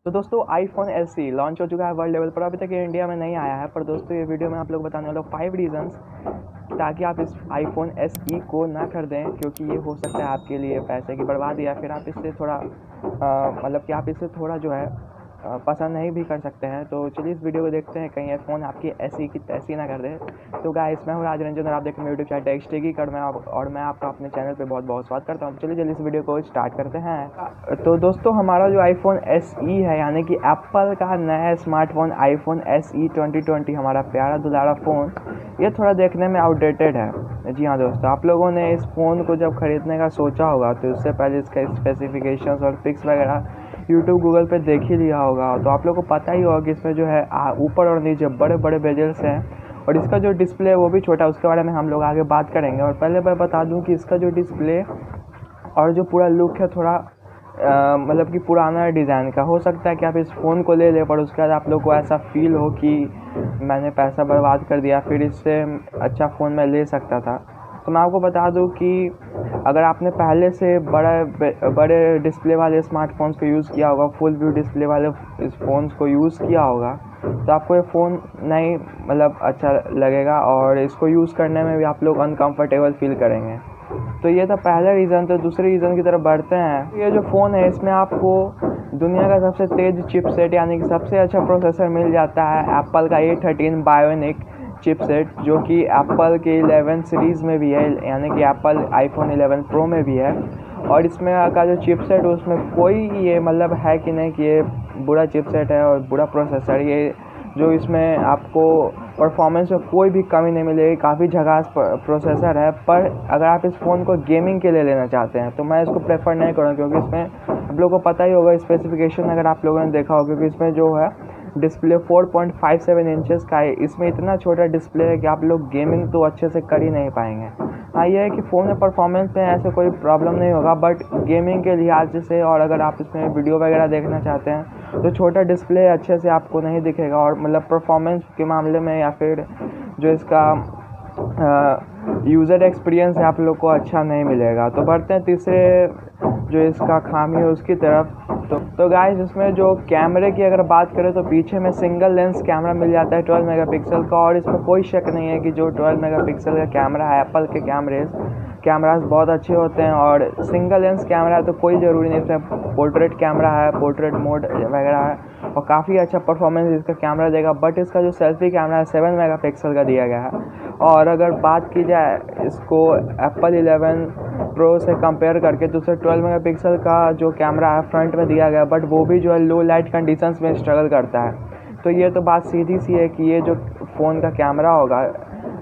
तो दोस्तों iPhone SE launch हो चुका है वर्ल्ड लेवल पर। अभी तक ये इंडिया में नहीं आया है, पर दोस्तों ये वीडियो में आप लोग बताने वाला हूँ 5 रीजंस ताकि आप इस आईफोन एसई को ना खरीदें, क्योंकि ये हो सकता है आपके लिए पैसे की बर्बादी या फिर आप इससे थोड़ा मतलब कि आप इससे थोड़ा जो है पसंद नहीं भी कर सकते हैं। तो चलिए इस वीडियो को देखते हैं, कहीं फ़ोन आपकी ऐसी की तैसी ना कर दे। तो गाइस, मैं हूँ राजरंजन और आप देख रहे हैं यूट्यूब चैनल टेक्स्टिक गीकर में, और मैं आपका अपने चैनल पे बहुत बहुत स्वागत करता हूँ। तो चलिए जल्दी इस वीडियो को स्टार्ट करते हैं। तो दोस्तों हमारा जो आईफोन एसई है, यानी कि एप्पल का नया स्मार्टफोन आईफोन एसई 2020, हमारा प्यारा दुलारा फ़ोन, ये थोड़ा देखने में आउटडेटेड है। जी हाँ दोस्तों, आप लोगों ने इस फ़ोन को जब ख़रीदने का सोचा होगा तो उससे पहले इसका स्पेसिफिकेशंस और पिक्स वगैरह यूट्यूब गूगल पे देख ही लिया होगा। तो आप लोगों को पता ही होगा कि इसमें जो है ऊपर और नीचे बड़े बड़े बेजल्स हैं, और इसका जो डिस्प्ले है वो भी छोटा है। उसके बारे में हम लोग आगे बात करेंगे। और पहले मैं बता दूं कि इसका जो डिस्प्ले और जो पूरा लुक है थोड़ा मतलब कि पुराना डिज़ाइन का। हो सकता है कि आप इस फ़ोन को ले लें, पर उसके बाद आप लोग को ऐसा फील हो कि मैंने पैसा बर्बाद कर दिया, फिर इससे अच्छा फ़ोन मैं ले सकता था। तो मैं आपको बता दूं कि अगर आपने पहले से बड़े डिस्प्ले वाले स्मार्टफोन्स को यूज़ किया होगा, फुल व्यू डिस्प्ले वाले इस फ़ोन्स को यूज़ किया होगा, तो आपको ये फ़ोन नहीं मतलब अच्छा लगेगा, और इसको यूज़ करने में भी आप लोग अनकम्फर्टेबल फील करेंगे। तो ये था पहला रीज़न। तो दूसरे रीज़न की तरफ बढ़ते हैं। ये जो फ़ोन है, इसमें आपको दुनिया का सबसे तेज़ चिपसेट यानी कि सबसे अच्छा प्रोसेसर मिल जाता है, एप्पल का A13 बायोनिक चिपसेट, जो कि एप्पल के 11 सीरीज़ में भी है, यानी कि एप्पल आईफोन 11 प्रो में भी है। और इसमें का जो चिपसेट है उसमें कोई ये मतलब है कि नहीं कि ये बुरा चिपसेट है और बुरा प्रोसेसर। ये जो इसमें आपको परफॉर्मेंस में कोई भी कमी नहीं मिलेगी, काफ़ी झकास प्रोसेसर है। पर अगर आप इस फ़ोन को गेमिंग के लिए लेना चाहते हैं तो मैं इसको प्रेफर नहीं करूँगा, क्योंकि इसमें आप लोगों को पता ही होगा स्पेसिफिकेशन, अगर आप लोगों ने देखा होगा, क्योंकि इसमें जो है डिस्प्ले 4.57 इंचेस का है। इसमें इतना छोटा डिस्प्ले है कि आप लोग गेमिंग तो अच्छे से कर ही नहीं पाएंगे। हाँ, यह है कि फ़ोन में परफॉर्मेंस में ऐसे कोई प्रॉब्लम नहीं होगा, बट गेमिंग के लिहाज से, और अगर आप इसमें वीडियो वगैरह देखना चाहते हैं तो छोटा डिस्प्ले अच्छे से आपको नहीं दिखेगा, और मतलब परफॉर्मेंस के मामले में या फिर जो इसका यूज़र एक्सपीरियंस है आप लोग को अच्छा नहीं मिलेगा। तो बढ़ते हैं तीसरे जो इसका खामी है उसकी तरफ। तो गाइस, इसमें जो कैमरे की अगर बात करें तो पीछे में सिंगल लेंस कैमरा मिल जाता है 12 मेगापिक्सल का, और इसमें कोई शक नहीं है कि जो 12 मेगापिक्सल का कैमरा है, एप्पल के कैमरास बहुत अच्छे होते हैं। और सिंगल लेंस कैमरा है तो कोई ज़रूरी नहीं, इसमें पोर्ट्रेट कैमरा है, पोर्ट्रेट मोड वगैरह है, और काफ़ी अच्छा परफॉर्मेंस इसका कैमरा देगा। बट इसका जो सेल्फी कैमरा है 7 मेगापिक्सल का दिया गया है। और अगर बात की जाए इसको एप्पल 11 प्रो से कंपेयर करके, तो उसे 12 मेगापिक्सल का जो कैमरा है फ्रंट में दिया गया, बट वो भी जो है लो लाइट कंडीशंस में स्ट्रगल करता है। तो ये तो बात सीधी सी है कि ये जो फ़ोन का कैमरा होगा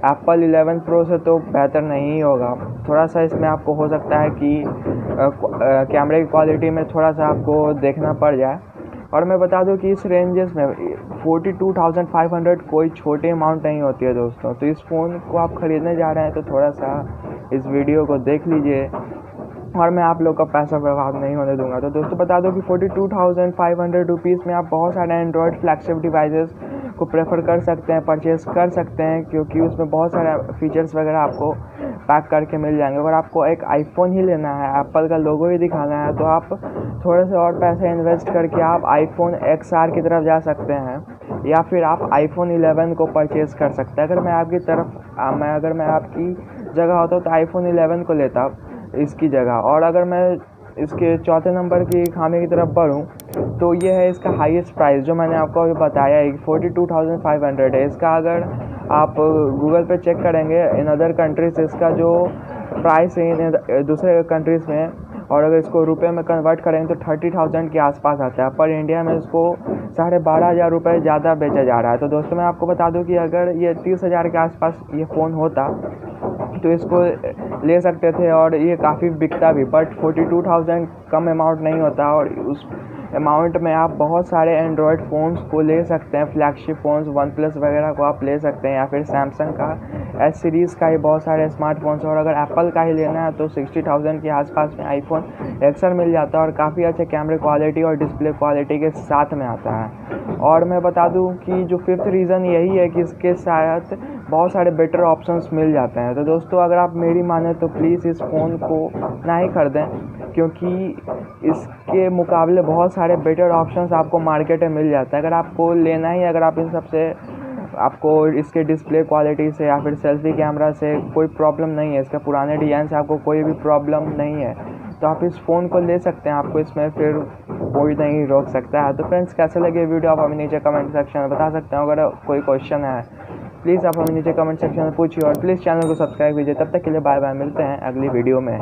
एप्पल 11 प्रो से तो बेहतर नहीं होगा। थोड़ा सा इसमें आपको हो सकता है कि कैमरे की क्वालिटी में थोड़ा सा आपको देखना पड़ जाए। और मैं बता दूं कि इस रेंजेस में 42,500 कोई छोटी अमाउंट नहीं होती है दोस्तों। तो इस फ़ोन को आप ख़रीदने जा रहे हैं तो थोड़ा सा इस वीडियो को देख लीजिए, और मैं आप लोग का पैसा बर्बाद नहीं होने दूंगा। तो दोस्तों बता दो कि 42,500 रुपीज़ में आप बहुत सारे एंड्रॉयड फ्लैगशिप डिवाइसेस को प्रेफर कर सकते हैं, परचेज़ कर सकते हैं, क्योंकि उसमें बहुत सारे फीचर्स वगैरह आपको पैक करके मिल जाएंगे। अगर आपको एक आईफोन ही लेना है, एप्पल का लोगो ही दिखाना है, तो आप थोड़े से और पैसे इन्वेस्ट करके आप आईफोन XR की तरफ जा सकते हैं, या फिर आप आईफोन 11 को परचेज़ कर सकते हैं। अगर मैं आपकी जगह होता तो आईफोन 11 को लेता इसकी जगह। और अगर मैं इसके चौथे नंबर की खामी की तरफ बढ़ूँ तो ये है इसका हाईएस्ट प्राइस, जो मैंने आपको अभी बताया है 42,500 है। इसका अगर आप गूगल पे चेक करेंगे इन अदर कंट्रीज, इसका जो प्राइस है दूसरे कंट्रीज़ में, और अगर इसको रुपए में कन्वर्ट करेंगे तो 30,000 के आसपास आता है। पर इंडिया में इसको 12,500 रुपये ज़्यादा बेचा जा रहा है। तो दोस्तों मैं आपको बता दूं कि अगर ये 30,000 के आसपास ये फ़ोन होता तो इसको ले सकते थे, और ये काफ़ी बिकता भी। बट 42,000 कम अमाउंट नहीं होता, और उस अमाउंट में आप बहुत सारे एंड्रॉयड फ़ोन्स को ले सकते हैं, फ्लैगशिप फ़ोन्स वन प्लस वगैरह को आप ले सकते हैं, या फिर सैमसंग का S सीरीज़ का ही बहुत सारे स्मार्टफोन्स। और अगर एप्पल का ही लेना है तो 60,000 के आसपास में आईफोन XR मिल जाता है, और काफ़ी अच्छे कैमरे क्वालिटी और डिस्प्ले क्वालिटी के साथ में आता है। और मैं बता दूं कि जो फिफ्थ रीज़न यही है कि इसके साथ बहुत सारे बेटर ऑप्शंस मिल जाते हैं। तो दोस्तों अगर आप मेरी माने तो प्लीज़ इस फ़ोन को ना ही ख़रीदें, क्योंकि इसके मुकाबले बहुत सारे बेटर ऑप्शंस आपको मार्केट में मिल जाता है। अगर आपको लेना ही, अगर आप इन सब से, आपको इसके डिस्प्ले क्वालिटी से या फिर सेल्फी कैमरा से कोई प्रॉब्लम नहीं है, इसके पुराने डिज़ाइन से आपको कोई भी प्रॉब्लम नहीं है, तो आप इस फ़ोन को ले सकते हैं। आपको इसमें फिर कोई नहीं रोक सकता है। तो फ्रेंड्स, कैसे लगे वीडियो आप हमें नीचे कमेंट सेक्शन में बता सकते हैं। अगर कोई क्वेश्चन है प्लीज़ आप हमें नीचे कमेंट सेक्शन में पूछिए और प्लीज़ चैनल को सब्सक्राइब कीजिए। तब तक के लिए बाय बाय, मिलते हैं अगली वीडियो में।